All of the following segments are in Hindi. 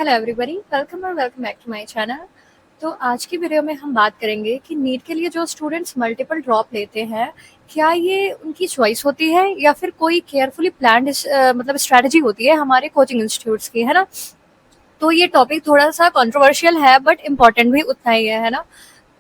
हेलो एवरीबॉडी, वेलकम और welcome back to my channel. तो आज की वीडियो में हम बात करेंगे कि नीट के लिए जो स्टूडेंट्स मल्टीपल ड्रॉप लेते हैं, क्या ये उनकी चॉइस होती है या फिर कोई केयरफुली प्लान्ड मतलब स्ट्रैटेजी होती है हमारे कोचिंग इंस्टीट्यूट्स की, है ना। तो ये टॉपिक थोड़ा सा कंट्रोवर्शियल है बट इम्पॉर्टेंट भी उतना ही है ना।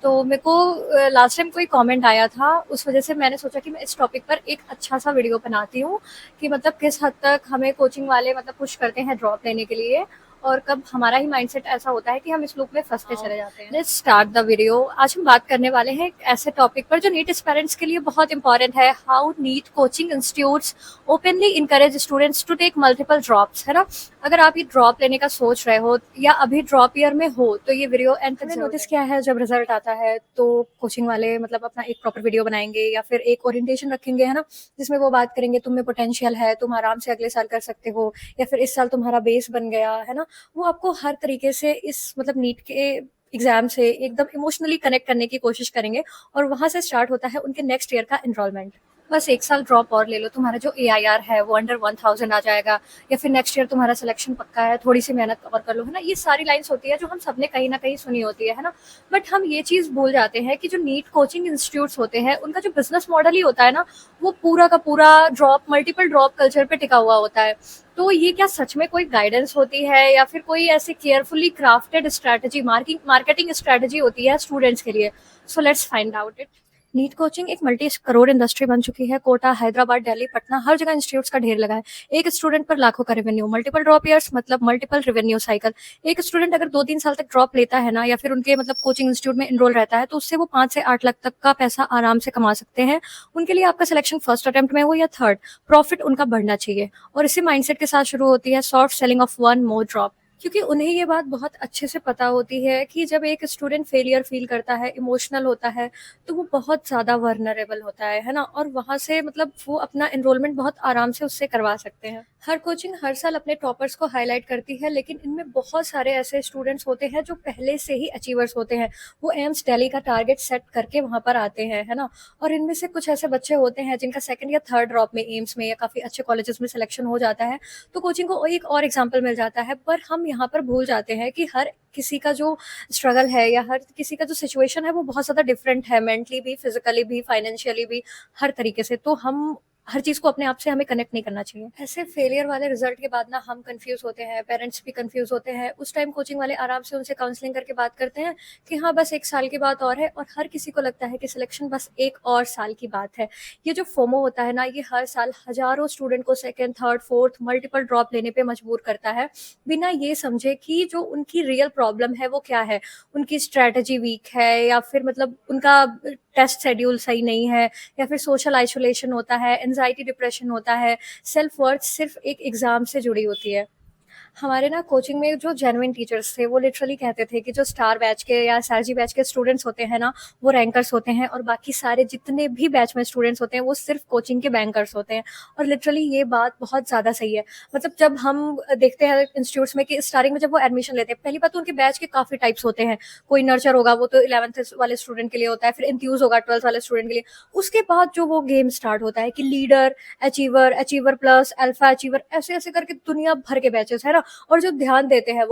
तो मेरे को लास्ट टाइम कोई कमेंट आया था, उस वजह से मैंने सोचा कि मैं इस टॉपिक पर एक अच्छा सा वीडियो बनाती हूँ कि मतलब किस हद तक हमें कोचिंग वाले मतलब पुश करते हैं ड्रॉप लेने के लिए, और कब हमारा ही माइंडसेट ऐसा होता है कि हम इस लूप में फंसते चले जाते हैं। Let's start the video. आज हम बात करने वाले हैं एक ऐसे टॉपिक पर जो नीट एस्पिरेंट्स के लिए बहुत इंपॉर्टेंट है, how NEET coaching institutes openly encourage students to take multiple drops, है ना। अगर आप ये ड्रॉप लेने का सोच रहे हो या अभी ड्रॉप ईयर में हो तो ये वीडियो एंड तक नोटिस किया है, जब रिजल्ट आता है तो कोचिंग वाले मतलब अपना एक प्रॉपर वीडियो बनाएंगे या फिर एक ओरिएंटेशन रखेंगे, है ना, जिसमें वो बात करेंगे तुम में पोटेंशियल है, तुम आराम से अगले साल कर सकते हो, या फिर इस साल तुम्हारा बेस बन गया है ना। वो आपको हर तरीके से इस मतलब नीट के एग्जाम से एकदम इमोशनली कनेक्ट करने की कोशिश करेंगे, और वहां से स्टार्ट होता है उनके नेक्स्ट ईयर का एनरोलमेंट। बस एक साल ड्रॉप और ले लो, तुम्हारा जो AIR है वो अंडर 1000 आ जाएगा, या फिर नेक्स्ट ईयर तुम्हारा सिलेक्शन पक्का है, थोड़ी सी मेहनत और कर लो, है ना। ये सारी लाइंस होती है जो हम सबने कहीं ना कहीं सुनी होती है ना। बट हम ये चीज भूल जाते हैं कि जो नीट कोचिंग इंस्टीट्यूट्स होते हैं उनका जो बिजनेस मॉडल ही होता है ना, वो पूरा का पूरा ड्रॉप मल्टीपल ड्रॉप कल्चर पे टिका हुआ होता है। तो ये क्या सच में कोई गाइडेंस होती है या फिर कोई ऐसी carefully crafted strategy, marketing strategy होती है स्टूडेंट्स के लिए? So let's find out it. NEET coaching एक मल्टी करोड़ इंडस्ट्री बन चुकी है। कोटा, हैदराबाद, दिल्ली, पटना, हर जगह इंस्टीट्यूट्स का ढेर लगा है। एक स्टूडेंट पर लाखों का रेवेन्यू, मल्टीपल ड्रॉप ईयर्स मतलब मल्टीपल रेवेन्यू साइकिल। एक स्टूडेंट अगर 2-3 साल तक ड्रॉप लेता है ना, या फिर उनके मतलब कोचिंग इंस्टीट्यूट में एनरोल रहता है, तो उससे वो 5 से 8 लाख तक का पैसा आराम से कमा सकते हैं। उनके लिए आपका सिलेक्शन फर्स्ट अटेम्प्ट में हो या थर्ड, प्रॉफिट उनका बढ़ना चाहिए। और इसी माइंडसेट के साथ शुरू होती है soft selling of one more drop, क्योंकि उन्हें ये बात बहुत अच्छे से पता होती है कि जब एक स्टूडेंट फेलियर फील करता है, इमोशनल होता है, तो वो बहुत ज़्यादा वर्नरेबल होता है ना। और वहाँ से मतलब वो अपना एनरोलमेंट बहुत आराम से उससे करवा सकते हैं। हर कोचिंग हर साल अपने टॉपर्स को हाईलाइट करती है, लेकिन इनमें बहुत सारे ऐसे स्टूडेंट्स होते हैं जो पहले से ही अचीवर्स होते हैं। वो एम्स दिल्ली का टारगेट सेट करके वहाँ पर आते हैं, है ना। और इनमें से कुछ ऐसे बच्चे होते हैं जिनका सेकंड या थर्ड ड्रॉप में एम्स में या काफ़ी अच्छे कॉलेजेस में सिलेक्शन हो जाता है, तो कोचिंग को एक और एग्जाम्पल मिल जाता है। पर हम यहाँ पर भूल जाते हैं कि हर किसी का जो स्ट्रगल है या हर किसी का जो सिचुएशन है वो बहुत ज़्यादा डिफरेंट है, मेंटली भी, फिजिकली भी, फाइनेंशियली भी, हर तरीके से। तो हम हर चीज़ को अपने आप से हमें कनेक्ट नहीं करना चाहिए। ऐसे फेलियर वाले रिजल्ट के बाद ना हम कंफ्यूज होते हैं, पेरेंट्स भी कंफ्यूज होते हैं। उस टाइम कोचिंग वाले आराम से उनसे काउंसलिंग करके बात करते हैं कि हाँ बस एक साल की बात और है, और हर किसी को लगता है कि सिलेक्शन बस एक और साल की बात है। ये जो फोमो होता है ना, ये हर साल हजारों स्टूडेंट को second, third, fourth multiple drop लेने पे मजबूर करता है, बिना ये समझे कि जो उनकी रियल प्रॉब्लम है वो क्या है। उनकी स्ट्रैटेजी वीक है, या फिर मतलब उनका टेस्ट शेड्यूल सही नहीं है, या फिर सोशल आइसोलेशन होता है, एंजाइटी, डिप्रेशन होता है, सेल्फ वर्थ सिर्फ एक एग्जाम से जुड़ी होती है। हमारे ना कोचिंग में जो जेन्युइन टीचर्स थे वो लिटरली कहते थे कि जो स्टार बैच के या SRG बैच के स्टूडेंट्स होते हैं ना, वो रैंकर्स होते हैं, और बाकी सारे जितने भी बैच में स्टूडेंट्स होते हैं वो सिर्फ कोचिंग के बैंकर्स होते हैं। और लिटरली ये बात बहुत ज़्यादा सही है। मतलब जब हम देखते हैं इंस्टीट्यूट्स में कि स्टार्टिंग में जब वो एडमिशन लेते हैं, पहली बात तो उनके बैच के काफ़ी टाइप्स होते हैं। कोई नर्चर होगा, वो तो 11th वाले स्टूडेंट के लिए होता है, फिर इंथ्यूज होगा 12th वाले स्टूडेंट के लिए। उसके बाद जो वो गेम स्टार्ट होता है कि leader, achiever, achiever plus, alpha achiever, ऐसे ऐसे करके दुनिया भर के बैचेस है ना। और जो ध्यान देते हैं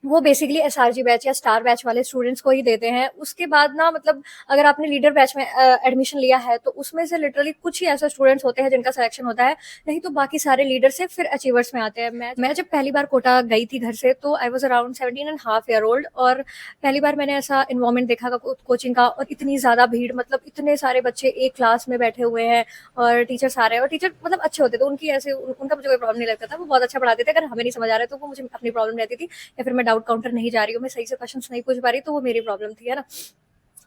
वो बेसिकली SRG बैच या स्टार बैच वाले स्टूडेंट्स को ही देते हैं। उसके बाद ना मतलब अगर आपने लीडर बैच में एडमिशन लिया है तो उसमें से लिटरली कुछ ही ऐसे स्टूडेंट्स होते हैं जिनका सिलेक्शन होता है, नहीं तो बाकी सारे लीडर से फिर अचीवर्स में आते हैं। मैं जब पहली बार कोटा गई थी घर से, तो I was around 17.5 year old, और पहली बार मैंने ऐसा इन्वायरमेंट देखा कोचिंग का, और इतनी ज़्यादा भीड़, मतलब इतने सारे बच्चे एक क्लास में बैठे हुए हैं, और टीचर्स आ रहे हैं, और टीचर मतलब अच्छे होते थे, उनकी ऐसे उनका मुझे कोई प्रॉब्लम नहीं लगता था, वो बहुत अच्छा पढ़ाते थे। अगर हमें नहीं समझ आ रहा है तो वो मुझे अपनी प्रॉब्लम रहती थी, या फिर मैं डाउट काउंटर नहीं जा रही हूँ, मैं सही से क्वेश्चंस नहीं पूछ पा रही, तो वो मेरी प्रॉब्लम थी, है ना।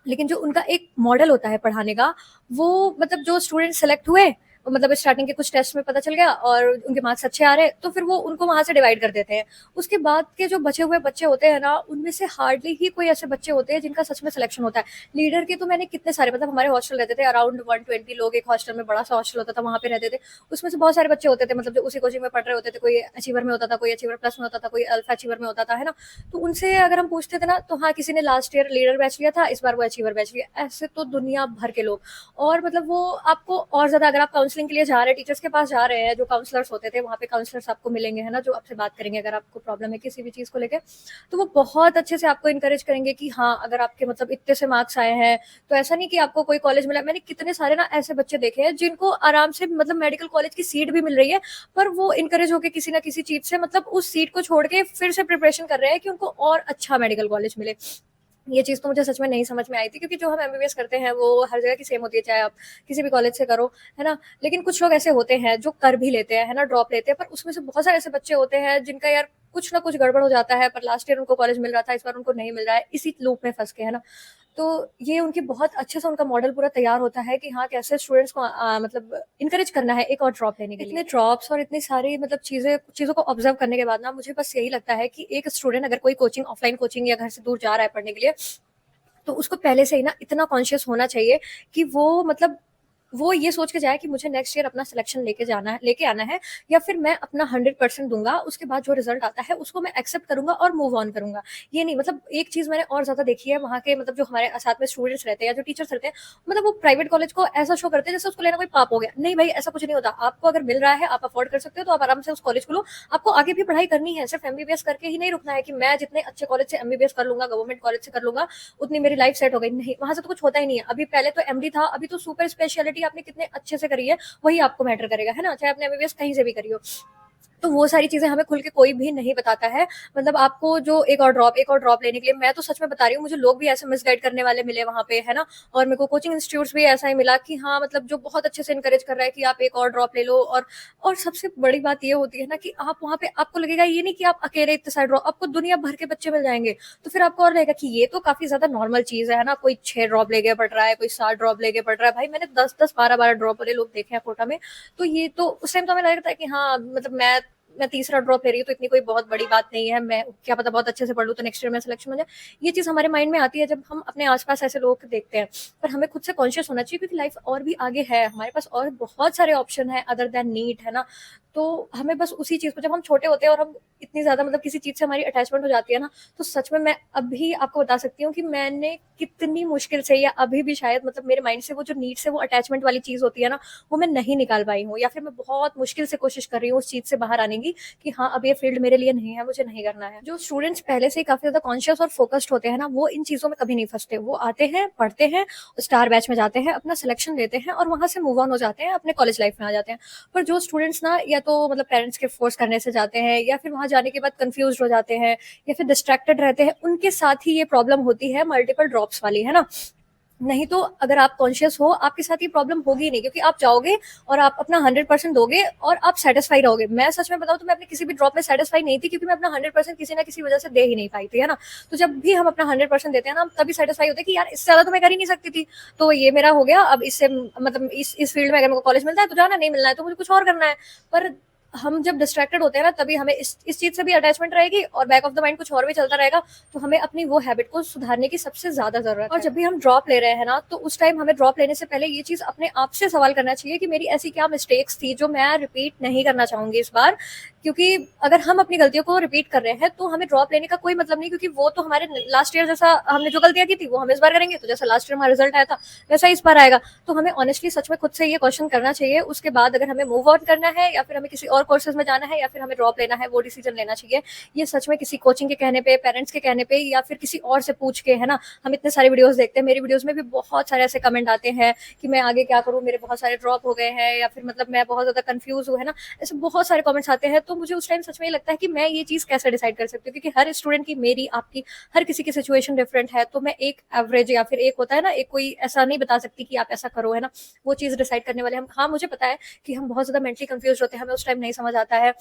लेकिन जो उनका एक मॉडल होता है पढ़ाने का, वो मतलब जो स्टूडेंट सेलेक्ट हुए, मतलब स्टार्टिंग के कुछ टेस्ट में पता चल गया और उनके मार्क्स अच्छे आ रहे, तो फिर वो उनको वहां से डिवाइड कर देते हैं। उसके बाद के जो बचे हुए बच्चे होते हैं ना, उनमें से हार्डली ही कोई ऐसे बच्चे होते हैं जिनका सच में सिलेक्शन होता है। लीडर के तो मैंने कितने सारे, मतलब हमारे हॉस्टल रहते थे अराउंड 120 लोग, एक हॉस्टल में बड़ा सा हॉस्टल होता था, वहां पे रहते थे। उसमें से बहुत सारे बच्चे होते थे, मतलब जो उसी कोचिंग में पढ़ रहे होते थे, कोई अचीवर में होता था, कोई अचीवर प्लस में होता था, कोई अल्फा अचीवर में होता था, है ना। तो उनसे अगर हम पूछते थे ना, तो हाँ किसी ने लास्ट ईयर लीडर बैच लिया था, इस बार वो अचीवर बैच लिया, ऐसे तो दुनिया भर के लोग। और मतलब वो आपको और ज्यादा, अगर आप काउंसलिंग काउंसलिंग के लिए जा रहे हैं, टीचर्स के पास जा रहे हैं, जो काउंसलर्स होते थे वहाँ पे काउंसलर्स आपको मिलेंगे, है ना, जो आपसे बात करेंगे अगर आपको प्रॉब्लम है किसी भी चीज़ को लेके। तो वो बहुत अच्छे से आपको इनकरेज करेंगे कि हाँ, अगर आपके मतलब इतने से मार्क्स आए हैं तो ऐसा नहीं कि आपको कोई कॉलेज मिला। मैंने कितने सारे ना ऐसे बच्चे देखे हैं जिनको आराम से मतलब मेडिकल कॉलेज की सीट भी मिल रही है, पर वो इनकरेज होकर किसी ना किसी चीज से मतलब उस सीट को छोड़ के फिर से प्रिपरेशन कर रहे हैं कि उनको और अच्छा मेडिकल कॉलेज मिले। ये चीज़ तो मुझे सच में नहीं समझ में आई थी, क्योंकि जो हम एमबीबीएस करते हैं वो हर जगह की सेम होती है, चाहे आप किसी भी कॉलेज से करो, है ना। लेकिन कुछ लोग ऐसे होते हैं जो कर भी लेते हैं, है ना, ड्रॉप लेते हैं, पर उसमें से बहुत सारे ऐसे बच्चे होते हैं जिनका यार कुछ ना कुछ गड़बड़ हो जाता है, पर लास्ट ईयर उनको कॉलेज मिल रहा था, इस बार उनको नहीं मिल रहा है, इसी लूप में फंस के, है ना। तो ये उनकी बहुत अच्छे से उनका मॉडल पूरा तैयार होता है कि हाँ, कैसे स्टूडेंट्स को मतलब इनकरेज करना है एक और ड्रॉप लेने के लिए। इतने ड्रॉप्स और इतनी सारी मतलब चीज़ों को ऑब्जर्व करने के बाद ना मुझे बस यही लगता है कि एक स्टूडेंट अगर कोई कोचिंग, ऑफलाइन कोचिंग या घर से दूर जा रहा है पढ़ने के लिए, तो उसको पहले से ही ना इतना कॉन्शियस होना चाहिए कि वो मतलब वो ये सोच के जाए कि मुझे नेक्स्ट ईयर अपना सिलेक्शन लेके आना है, या फिर मैं अपना 100% दूंगा, उसके बाद जो रिजल्ट आता है उसको मैं एक्सेप्ट करूंगा और मूव ऑन करूंगा। ये नहीं, मतलब एक चीज मैंने और ज्यादा देखी है वहाँ के मतलब जो हमारे साथ में स्टूडेंट्स रहते हैं या जो टीचर्स रहते हैं, मतलब वो प्राइवेट कॉलेज को ऐसा शो करते हैं जैसे उसको लेना कोई पाप हो गया। नहीं भाई, ऐसा कुछ नहीं होता। आपको अगर मिल रहा है, आप अफोर्ड कर सकते हो, तो आप आराम से उस कॉलेज को लो। आपको आगे भी पढ़ाई करनी है, सिर्फ एमबीबीएस करके ही नहीं रुकना है कि मैं जितने अच्छे कॉलेज से एमबीबीएस कर लूंगा, गवर्नमेंट कॉलेज से कर लूंगा, उतनी मेरी लाइफ सेट हो गई। नहीं, वहां से तो कुछ होता ही नहीं है। अभी पहले तो एमडी था, अभी तो सुपर स्पेशलिटी आपने कितने अच्छे से करी है वही आपको मैटर करेगा, है ना, चाहे आपने एमबीबीएस कहीं से भी करी हो। तो वो सारी चीजें हमें खुल के कोई भी नहीं बताता है। मतलब आपको जो एक और ड्रॉप लेने के लिए, मैं तो सच में बता रही हूँ, मुझे लोग भी ऐसे मिसगाइड करने वाले मिले वहां पे, है ना। और मेरे को कोचिंग इंस्टीट्यूट्स भी ऐसा ही मिला कि हाँ, मतलब जो बहुत अच्छे से इनकरेज कर रहा है कि आप एक और ड्रॉप ले लो। और सबसे बड़ी बात ये होती है ना कि आप वहां पे, आपको लगेगा ये नहीं कि आप अकेले इतने सारे ड्रॉप, आपको दुनिया भर के बच्चे मिल जाएंगे। तो फिर आपको और लगेगा कि ये तो काफी ज्यादा नॉर्मल चीज है ना। कोई 6 ड्रॉप लेके पढ़ रहा है, कोई 7 ड्रॉप लेके पढ़ रहा है। भाई मैंने 10-10 12-12 ड्रॉप वाले लोग देखे हैं कोटा में। तो ये तो उस टाइम तो हमें लगता है कि हाँ, मतलब मैं तीसरा ड्रॉप ले रही हूँ तो इतनी कोई बहुत बड़ी बात नहीं है, मैं क्या पता बहुत अच्छे से पढ़ लूँ तो नेक्स्ट ईयर में सिलेक्शन हो जाए। ये चीज हमारे माइंड में आती है जब हम अपने आसपास ऐसे लोगों को देखते हैं। पर हमें खुद से कॉन्शियस होना चाहिए, क्योंकि लाइफ और भी आगे है, हमारे पास और बहुत सारे ऑप्शन है अदर देन नीट, है ना। तो हमें बस उसी चीज को, जब हम छोटे होते हैं और हम इतनी ज्यादा मतलब किसी चीज से हमारी अटैचमेंट हो जाती है ना, तो सच में मैं अभी आपको बता सकती हूँ कि मैंने कितनी मुश्किल से, या अभी भी शायद मतलब मेरे माइंड से वो जो नीट से वो अटैचमेंट वाली चीज होती है ना, वो मैं नहीं निकाल पाई हूँ, या फिर मैं बहुत मुश्किल से कोशिश कर रही हूँ उस चीज से बाहर आने की कि हाँ, अब ये फील्ड मेरे लिए नहीं है, मुझे नहीं करना है। जो स्टूडेंट्स पहले से ही काफी ज्यादा कॉन्शियस और फोकस्ड होते हैं ना, वो इन चीजों में कभी नहीं फंसते। वो आते हैं, पढ़ते हैं, स्टार बैच में जाते हैं, अपना सिलेक्शन लेते हैं और वहां से मूव ऑन हो जाते हैं, अपने कॉलेज लाइफ में आ जाते हैं। पर जो स्टूडेंट्स ना या तो मतलब पेरेंट्स के फोर्स करने से जाते हैं, या फिर वहां जाने के बाद कंफ्यूज हो जाते हैं, या फिर डिस्ट्रैक्टेड रहते हैं, उनके साथ ही ये प्रॉब्लम होती है मल्टीपल ड्रॉप्स वाली, है ना। नहीं तो अगर आप कॉन्शियस हो, आपके साथ ये प्रॉब्लम होगी नहीं, क्योंकि आप जाओगे और आप अपना 100% दोगे और आप सेटिस्फाई रहोगे। मैं सच में बताऊं तो मैं अपने किसी भी ड्रॉप में सेटिस्फाई नहीं थी, क्योंकि मैं अपना 100% किसी ना किसी वजह से दे ही नहीं पाई थी, है ना। तो जब भी हम अपना 100% देते हैं ना, हम तभी सेटिस्फाई होते हैं कि यार इससे ज्यादा तो मैं कर ही नहीं सकती थी। तो ये मेरा हो गया, अब इससे मतलब इस फील्ड में अगर मेरे को कॉलेज मिलता है तो जाना, नहीं मिलना है तो मुझे कुछ और करना है। पर हम जब डिस्ट्रैक्टेड होते हैं ना, तभी हमें इस चीज से भी अटैचमेंट रहेगी और बैक ऑफ द माइंड कुछ और भी चलता रहेगा। तो हमें अपनी वो हैबिट को सुधारने की सबसे ज्यादा जरूरत है। और जब भी हम ड्रॉप ले रहे हैं ना, तो उस टाइम हमें ड्रॉप लेने से पहले ये चीज अपने आप से सवाल करना चाहिए कि मेरी ऐसी क्या मिस्टेक्स थी जो मैं रिपीट नहीं करना चाहूंगी इस बार। क्योंकि अगर हम अपनी गलतियों को रिपीट कर रहे हैं तो हमें ड्रॉप लेने का कोई मतलब नहीं, क्योंकि वो तो हमारे लास्ट ईयर जैसा हमने जो गलतियां की थी वो हम इस बार करेंगे, तो जैसा लास्ट ईयर हमारा रिजल्ट आया था वैसा इस बार आएगा। तो हमें ऑनेस्टली सच में खुद से ये क्वेश्चन करना चाहिए। उसके बाद अगर हमें मूव ऑन करना है, या फिर हमें किसी और कोर्सेज में जाना है, या फिर हमें ड्रॉप लेना है, वो डिसीजन लेना चाहिए। ये सच में किसी कोचिंग के कहने पे, पेरेंट्स के कहने पे, या फिर किसी और से पूछ के, है ना। हम इतने सारे वीडियोस देखते हैं, मेरी वीडियोस में भी बहुत सारे ऐसे कमेंट आते हैं कि मैं आगे क्या करूँ, मेरे बहुत सारे ड्रॉप हो गए हैं, या फिर मतलब मैं बहुत ज्यादा कंफ्यूज हूँ, है ना। ऐसे बहुत सारे कमेंट्स आते हैं। तो मुझे उस टाइम सच में लगता है कि मैं ये चीज कैसे डिसाइड कर सकती हूँ, क्योंकि हर स्टूडेंट की, मेरी, आपकी, हर किसी की सिचुएशन डिफरेंट है। तो मैं एक एवरेज, या फिर एक होता है ना, एक कोई ऐसा नहीं बता सकती कि आप ऐसा करो, है ना। वो चीज डिसाइड करने वाले हम। हाँ, मुझे पता है कि हम बहुत ज्यादा मेंटली कंफ्यूज होते हैं, हमें उस टाइम नहीं समझ आता है।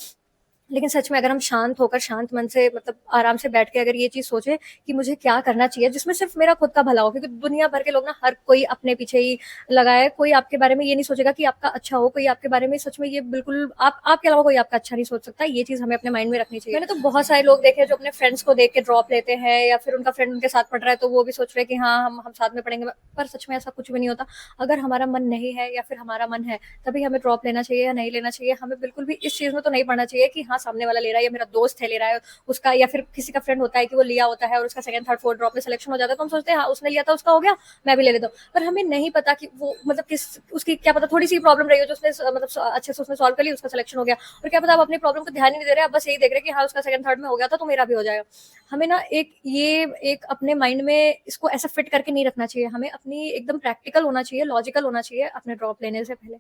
लेकिन सच में अगर हम शांत होकर, शांत मन से, मतलब आराम से बैठ के अगर ये चीज सोचे कि मुझे क्या करना चाहिए जिसमें सिर्फ मेरा खुद का भला हो, क्योंकि दुनिया भर के लोग ना, हर कोई अपने पीछे ही लगा है। कोई आपके बारे में ये नहीं सोचेगा कि आपका अच्छा हो, कोई आपके बारे में सच में ये बिल्कुल, आपके अलावा कोई आपका अच्छा नहीं सोच सकता। ये चीज हमें अपने माइंड में रखनी चाहिए। मैंने तो बहुत सारे लोग देखे जो अपने फ्रेंड्स को देख के ड्रॉप लेते हैं, या फिर उनका फ्रेंड उनके साथ पढ़ रहा है तो वो भी सोच रहे हैं कि हाँ, हम साथ में पढ़ेंगे। पर सच में ऐसा कुछ भी नहीं होता। अगर हमारा मन नहीं है या फिर हमारा मन है, तभी हमें ड्रॉप लेना चाहिए या नहीं लेना चाहिए। हमें बिल्कुल भी इस चीज में तो नहीं पढ़ना चाहिए कि हाँ, हाँ सामने वाला ले रहा है या मेरा दोस्त है ले रहा है उसका, या फिर किसी का फ्रेंड होता है कि वो लिया होता है और उसका सेकंड थर्ड फोर्थ ड्रॉप में सिलेक्शन हो जाता है, तो हम सोचते हैं हाँ उसने लिया था उसका हो गया, मैं भी ले लेता हूँ। पर हमें नहीं पता कि वो मतलब किस उसकी क्या पता थोड़ी सी प्रॉब्लम रही हो जो उसने मतलब अच्छे से उसने सॉल्व कर ली, उसका सिलेक्शन हो गया, और क्या पता आप अपनी प्रॉब्लम को ध्यान ही नहीं दे रहे, आप बस यही देख रहे हैं कि हाँ उसका सेकंड थर्ड में हो गया था तो मेरा भी हो जाएगा। हमें ना एक अपने माइंड में इसको ऐसा फिट करके नहीं रखना चाहिए, हमें अपनी एकदम प्रैक्टिकल होना चाहिए, लॉजिकल होना चाहिए अपने ड्रॉप लेने से पहले।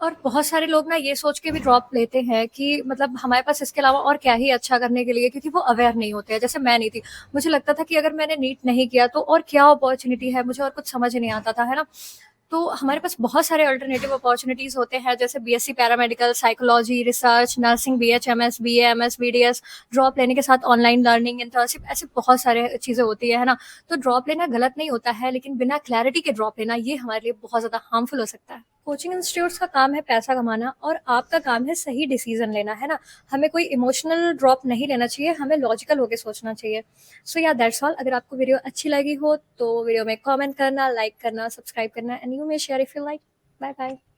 और बहुत सारे लोग ना ये सोच के भी ड्रॉप लेते हैं कि मतलब हमारे पास इसके अलावा और क्या ही अच्छा करने के लिए, क्योंकि वो अवेयर नहीं होते हैं। जैसे मैं नहीं थी, मुझे लगता था कि अगर मैंने नीट नहीं किया तो और क्या अपॉर्चुनिटी है, मुझे और कुछ समझ ही नहीं आता था, है ना। तो हमारे पास बहुत सारे अल्टरनेटिव अपॉर्चुनिटीज होते हैं, जैसे BSc paramedical, psychology, research, nursing, BHMS, BAMS, BDS, drop लेने के साथ ऑनलाइन लर्निंग, इंटर्नशिप, ऐसे बहुत सारे चीजें होती है ना। तो ड्रॉप लेना गलत नहीं होता है, लेकिन बिना क्लैरिटी के ड्रॉप लेना ये हमारे लिए बहुत ज्यादा हार्मफुल हो सकता है। कोचिंग इंस्टीट्यूट्स का काम है पैसा कमाना, और आपका काम है सही डिसीजन लेना, है ना। हमें कोई इमोशनल ड्रॉप नहीं लेना चाहिए, हमें लॉजिकल होकर सोचना चाहिए। सो या दैट्स ऑल। अगर आपको वीडियो अच्छी लगी हो तो वीडियो में कमेंट करना, लाइक करना, सब्सक्राइब करना, and you may share if you like. Bye bye.